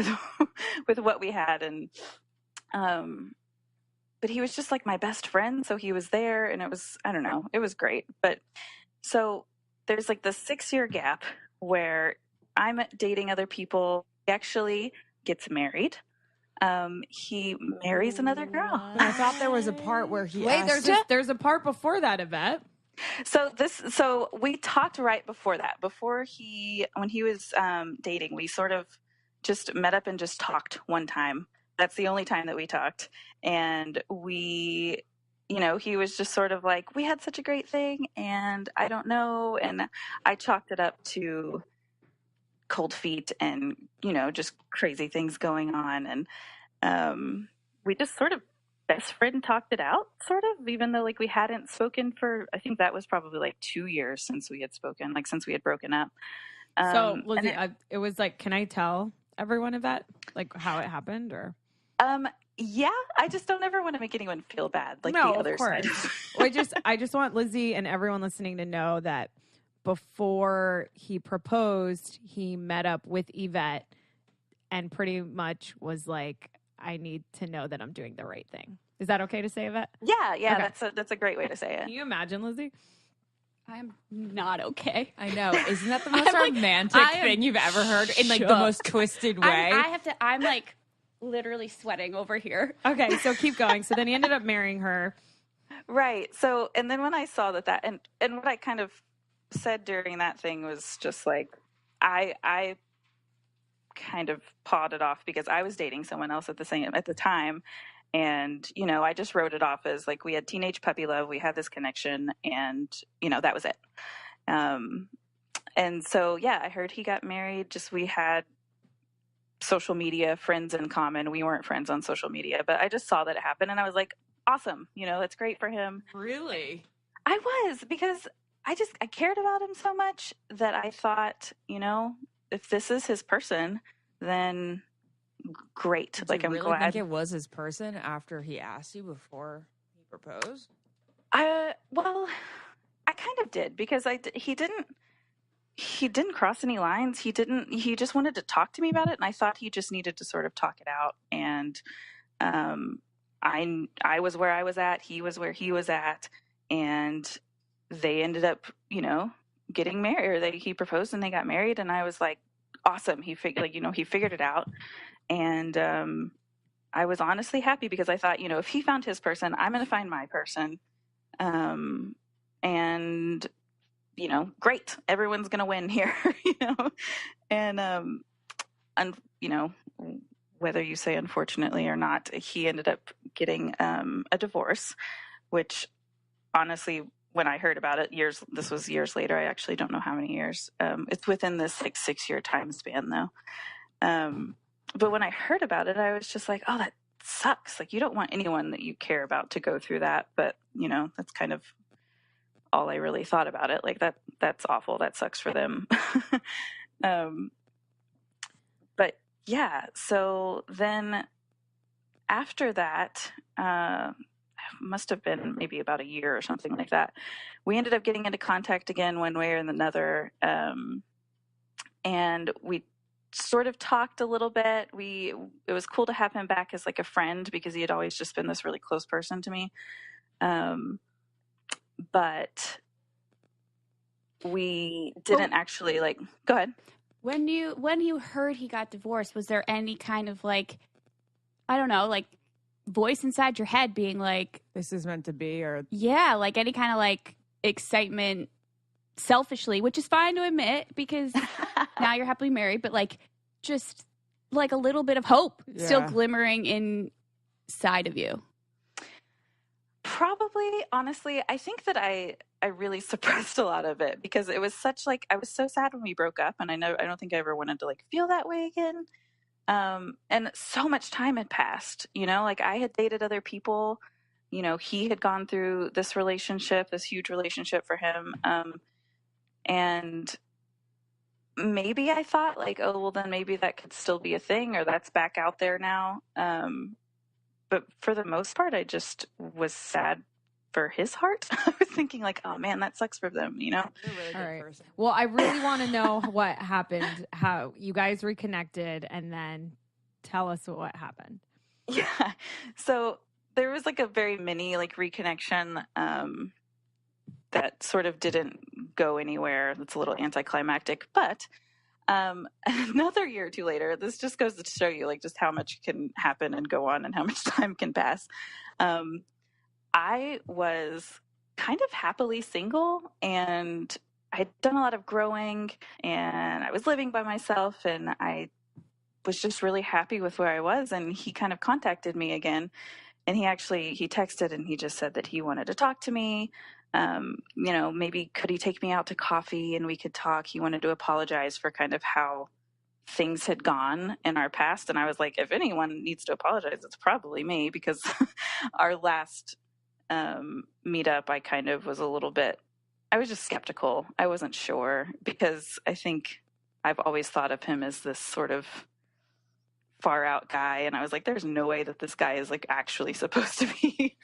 what we had. And, but he was just like my best friend. So he was there, and it was, I don't know, it was great. But so there's like the 6-year gap where I'm dating other people. He actually gets married. He marries another girl. I thought there was a part where he there's a part before that, Yvette. So we talked right before that. When he was dating, we sort of just met up and just talked one time. That's the only time that we talked. And we, he was just sort of like, we had such a great thing, and I don't know. And I chalked it up to cold feet and, just crazy things going on. And we just sort of best friend talked it out, sort of, even though like we hadn't spoken for, I think that was probably like 2 years since we had spoken, like since we had broken up. So Lizzie, it was like, can I tell everyone of that, like how it happened, or? Yeah, I just don't ever want to make anyone feel bad. Like no, the other side. Well, I just want Lizzie and everyone listening to know that before he proposed, he met up with Yvette and pretty much was like, I need to know that I'm doing the right thing. Is that okay to say, Yvette? Yeah, Okay. That's a great way to say it. Can you imagine, Lizzie? I'm not okay. I know. Isn't that the most romantic thing you've ever heard in like the most twisted way? I'm like literally sweating over here. Okay, so keep going. So then he ended up marrying her. Right. So, and then when I saw that, and what I kind of said during that thing was just like, I kind of pawed it off because I was dating someone else at the time. And, you know, I just wrote it off as like, we had teenage puppy love. We had this connection and, you know, that was it. And so, yeah, I heard he got married. Just, we had social media friends in common. We weren't friends on social media, but I just saw that it happened and I was like, awesome. You know, that's great for him. Really? I was, because I cared about him so much that I thought, you know, if this is his person, then great. Did like, you I'm really glad. think it was his person after he asked you before he proposed? Well, I kind of did because he didn't cross any lines. He just wanted to talk to me about it. And I thought he just needed to sort of talk it out. And, I was where I was at. He was where he was at. And they ended up, you know, getting married, or he proposed and they got married. And I was like, awesome. He figured it out. And, I was honestly happy because I thought, you know, if he found his person, I'm going to find my person. And, you know, great. Everyone's going to win here, you know? And, you know, whether you say unfortunately or not, he ended up getting a divorce, which honestly, when I heard about it this was years later. I actually don't know how many years. It's within this like 6-year time span though. But when I heard about it, I was just like, oh, that sucks. Like, you don't want anyone that you care about to go through that. But, you know, that's kind of all I really thought about it. Like, that's awful. That sucks for them. But yeah, so then after that, must have been maybe about a year or something like that, we ended up getting into contact again one way or another. And we sort of talked a little bit. It was cool to have him back as like a friend because he had always just been this really close person to me. But we didn't actually like, go ahead. When you heard he got divorced, was there any kind of like, I don't know, like voice inside your head being like, this is meant to be, or yeah, like any kind of like excitement selfishly, which is fine to admit because now you're happily married, but like just like a little bit of hope still glimmering inside of you? Probably, honestly, I think that I really suppressed a lot of it because it was such like, I was so sad when we broke up, and I don't think I ever wanted to like feel that way again. And so much time had passed, you know, like I had dated other people, you know, he had gone through this huge relationship for him. And maybe I thought like, oh, well then maybe that could still be a thing, or that's back out there now. But for the most part, I just was sad for his heart. I was thinking like, oh man, that sucks for them, you know? you're a really good All right. person. Well, I really want to know what happened, how you guys reconnected, and then tell us what happened. Yeah. So there was like a very mini like reconnection that sort of didn't go anywhere. That's a little anticlimactic, but another year or two later, this just goes to show you like just how much can happen and go on and how much time can pass. I was kind of happily single, and I'd done a lot of growing, and I was living by myself, and I was just really happy with where I was. And he kind of contacted me again, and he texted and he just said that he wanted to talk to me. You know, maybe could he take me out to coffee and we could talk. He wanted to apologize for kind of how things had gone in our past. And I was like, if anyone needs to apologize, it's probably me, because our last meetup, I kind of was I was just skeptical. I wasn't sure, because I think I've always thought of him as this sort of far out guy. And I was like, there's no way that this guy is like actually supposed to be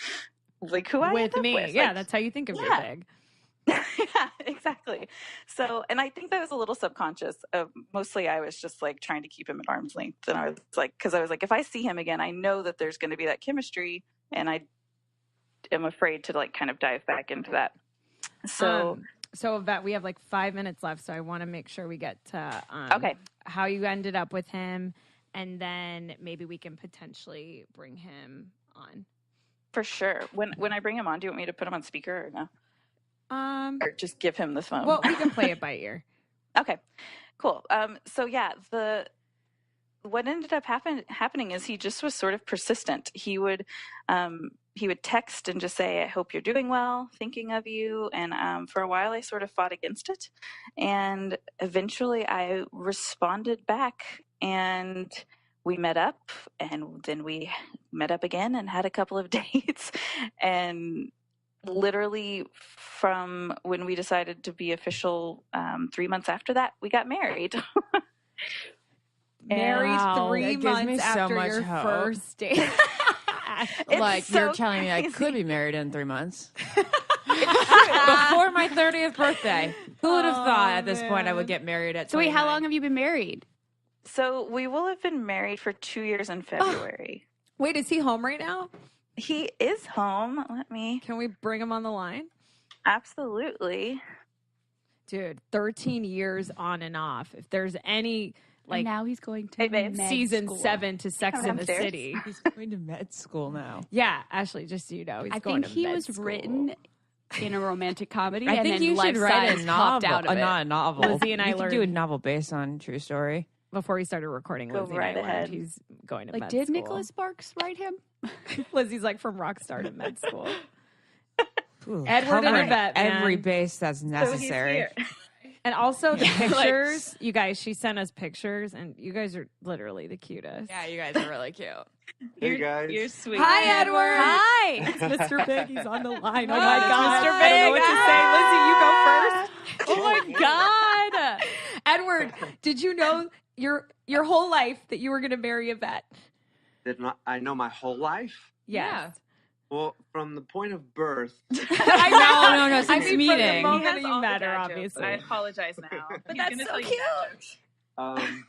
like who I with end up me. with. Yeah, like, that's how you think of your yeah. big. Yeah, exactly. So, and I think that was a little subconscious. Mostly I was just like trying to keep him at arm's length. And I was like, because I was like, if I see him again, I know that there's going to be that chemistry, and I am afraid to like kind of dive back into that. So So Yvette, we have like 5 minutes left, so I want to make sure we get to how you ended up with him, and then maybe we can potentially bring him on. For sure. When I bring him on, do you want me to put him on speaker or no? Or just give him the phone? Well, we can play it by ear. Okay, cool. So yeah, what ended up happening is he just was sort of persistent. He would text and just say, "I hope you're doing well, thinking of you." And for a while, I sort of fought against it, and eventually, I responded back, and we met up, and then we met up again and had a couple of dates, and literally from when we decided to be official 3 months after that, we got married. Married 3 months after your first date. Like, so you're telling me crazy. I could be married in 3 months. Before my 30th birthday. Who would have thought at this point I would get married at 29? So wait, how long have you been married? So we will have been married for 2 years in February. Wait, is he home right now? He is home. Can we bring him on the line? Absolutely. Dude, 13 years on and off. If there's any, like, and now he's going to Hey, babe. med season school. 7 to Sex in the Upstairs. City. He's going to med school now. Yeah, Ashley, just so you know, he's I going think to he med was school. written in a romantic comedy. I and think then you should Life write Size a popped novel. out of it. Not a novel. Lizzie and I you could do a learned- novel based on true story. Before we started recording, Go Lizzie right and I learned ahead. he's going to Like, med did school. Nicholas Sparks write him? Lizzie's like from Rockstar to med school. Ooh, Edward and covering Yvette, man. every base that's necessary. And also the pictures, you guys, she sent us pictures, and you guys are literally the cutest. Yeah, you guys are really cute. Hey guys. You're sweet. Hi, Edward. Hi. It's Mr. Big. He's on the line. Oh Oh, my it's God. Mr. I don't know what to say. Lizzie, you go first. Oh my God. Edward, did you know your whole life that you were going to marry Yvette? Did not I know my whole life? Yes. Well, from the point of birth, No. I Since mean, meeting. from the He moment has that you all the met her, dad jokes. obviously. I apologize now. But He's that's gonna so tell you cute. dad jokes.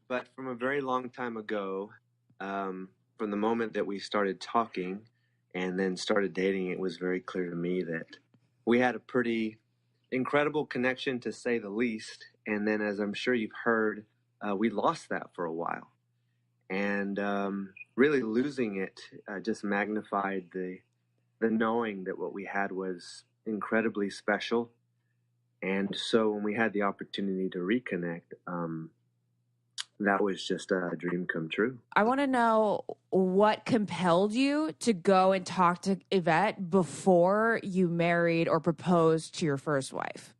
but from a very long time ago, from the moment that we started talking and then started dating, it was very clear to me that we had a pretty incredible connection, to say the least. And then, as I'm sure you've heard, we lost that for a while. And really losing it just magnified the knowing that what we had was incredibly special. And so when we had the opportunity to reconnect, that was just a dream come true. I want to know what compelled you to go and talk to Yvette before you married or proposed to your first wife.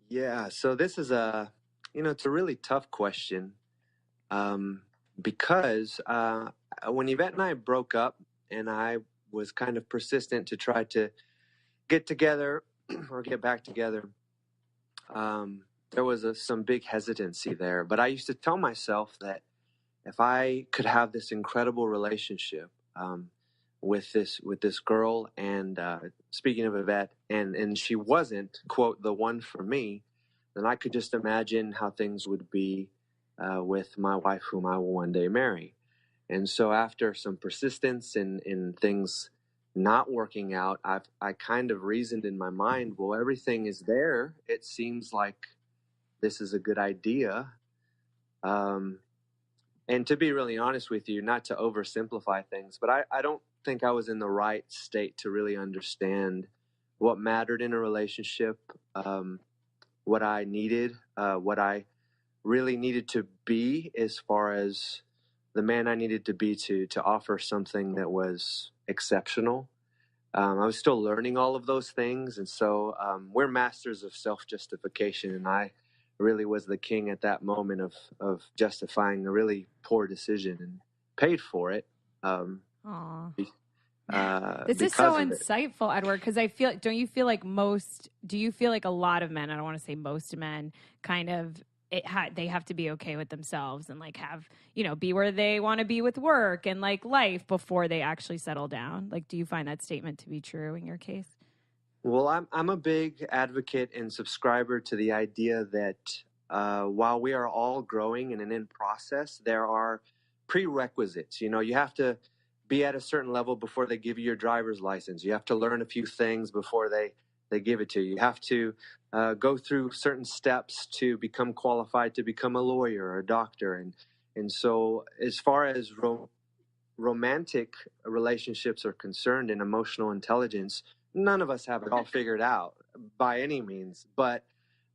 Yeah, so this is it's a really tough question, because when Yvette and I broke up and I was kind of persistent to try to get together or get back together, there was some big hesitancy there. But I used to tell myself that if I could have this incredible relationship with this girl, and speaking of Yvette, and she wasn't, quote, the one for me, then I could just imagine how things would be with my wife, whom I will one day marry. And so after some persistence in things not working out, I kind of reasoned in my mind, well, everything is there. It seems like this is a good idea. And to be really honest with you, not to oversimplify things, but I don't think I was in the right state to really understand what mattered in a relationship, what I needed, what I really needed to be as far as the man I needed to be to offer something that was exceptional. I was still learning all of those things. And so we're masters of self-justification. And I really was the king at that moment of justifying a really poor decision, and paid for it. This is so insightful, Edward, because do you feel like a lot of men, I don't want to say most men, kind of, they have to be okay with themselves and like have, be where they want to be with work and like life before they actually settle down? Like, do you find that statement to be true in your case? Well, I'm a big advocate and subscriber to the idea that while we are all growing and in process, there are prerequisites. You have to be at a certain level before they give you your driver's license. You have to learn a few things before they they give it to you. You have to go through certain steps to become qualified to become a lawyer or a doctor. And so as far as romantic relationships are concerned and emotional intelligence, none of us have it all figured out by any means. But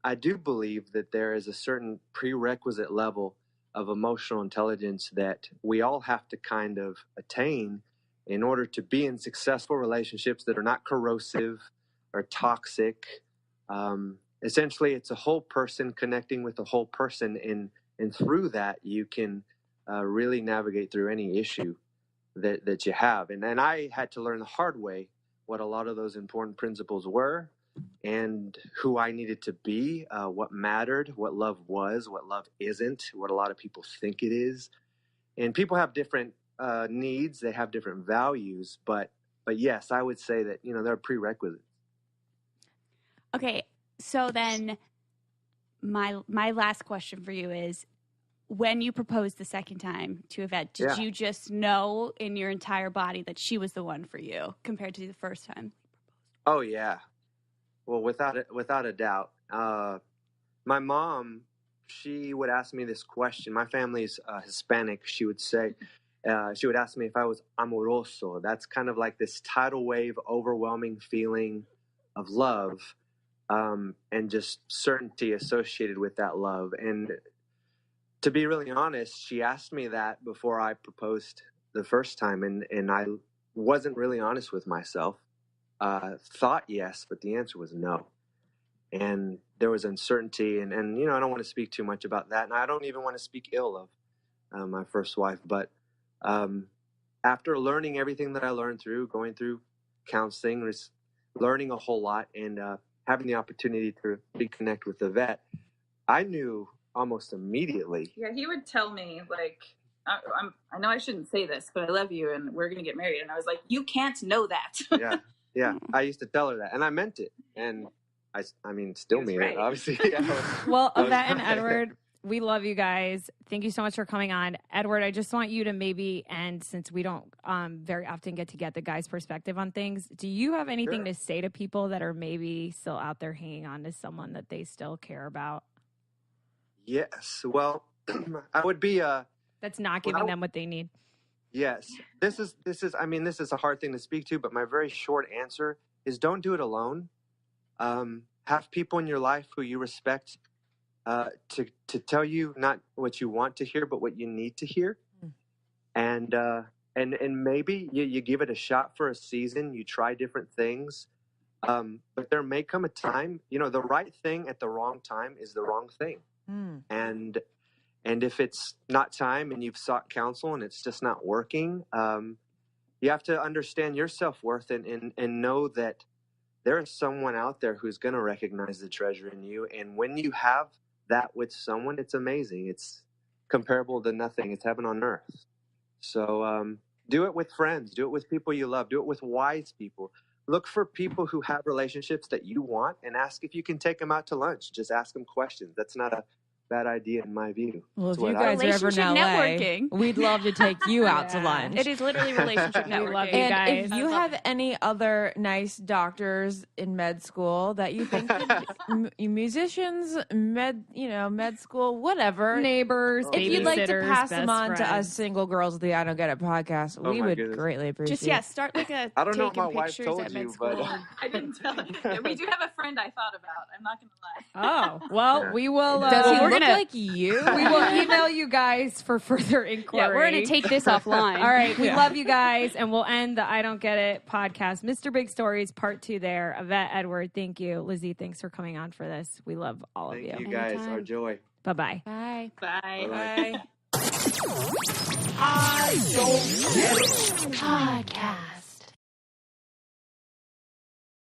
I do believe that there is a certain prerequisite level of emotional intelligence that we all have to kind of attain in order to be in successful relationships that are not corrosive or toxic. Essentially, it's a whole person connecting with a whole person, and through that, you can really navigate through any issue that you have. And I had to learn the hard way what a lot of those important principles were and who I needed to be, what mattered, what love was, what love isn't, what a lot of people think it is. And people have different needs, they have different values, but yes, I would say that, there are prerequisites. Okay, so then my last question for you is, when you proposed the second time to Yvette, did you just know in your entire body that she was the one for you compared to the first time? Oh yeah, well, without a doubt. My mom, she would ask me this question. My family's Hispanic. She would say, she would ask me if I was amoroso. That's kind of like this tidal wave, overwhelming feeling of love, and just certainty associated with that love. And to be really honest, she asked me that before I proposed the first time, and I wasn't really honest with myself. Thought yes, but the answer was no. And there was uncertainty, and I don't want to speak too much about that, and I don't even want to speak ill of my first wife. But after learning everything that I learned through going through counseling, learning a whole lot, and having the opportunity to reconnect with Yvette, I knew almost immediately. Yeah, he would tell me, like, I know I shouldn't say this, but I love you and we're going to get married. And I was like, you can't know that. Yeah. I used to tell her that, and I meant it. And I mean, still mean it, obviously. Well, Yvette and Edward, we love you guys. Thank you so much for coming on. Edward, I just want you to maybe end, since we don't very often get to get the guy's perspective on things. Do you have anything to say to people that are maybe still out there hanging on to someone that they still care about? Yes. Well, I would be that's not giving them what they need. Yes. This is a hard thing to speak to, but my very short answer is don't do it alone. Have people in your life who you respect to tell you not what you want to hear, but what you need to hear. And maybe you give it a shot for a season, you try different things. But there may come a time, the right thing at the wrong time is the wrong thing. And if it's not time and you've sought counsel and it's just not working, you have to understand your self-worth and know that there is someone out there who's going to recognize the treasure in you. And when you have that with someone, it's amazing. It's comparable to nothing. It's heaven on earth. So do it with friends. Do it with people you love. Do it with wise people. Look for people who have relationships that you want and ask if you can take them out to lunch. Just ask them questions. That's not a bad idea in my view. Well, if you guys are ever in LA, networking. We'd love to take you out to lunch. It is literally relationship networking. Love you And guys. if you have any other nice doctors in med school that you think musicians, med school, whatever, neighbors, if you'd like to babysitters, pass them best on to us friends. single girls of the I Don't Get It podcast, we would greatly appreciate it. Just start like a I don't know if taking my wife pictures told at med you, school. but I didn't tell you. We do have a friend I thought about. I'm not going to lie. Oh, well, we will. Does he we're look gonna, like you? We will email you guys for further inquiry. Yeah, we're going to take this offline. All right, we love you guys, and we'll end the I Don't Get It podcast. Mr. Big Stories, part 2 there. Yvette, Edward, thank you. Lizzie, thanks for coming on for this. We love all of you. Thank you guys. Anytime. Our joy. Bye-bye. Bye. Bye. Bye-bye. I don't get it. Podcast.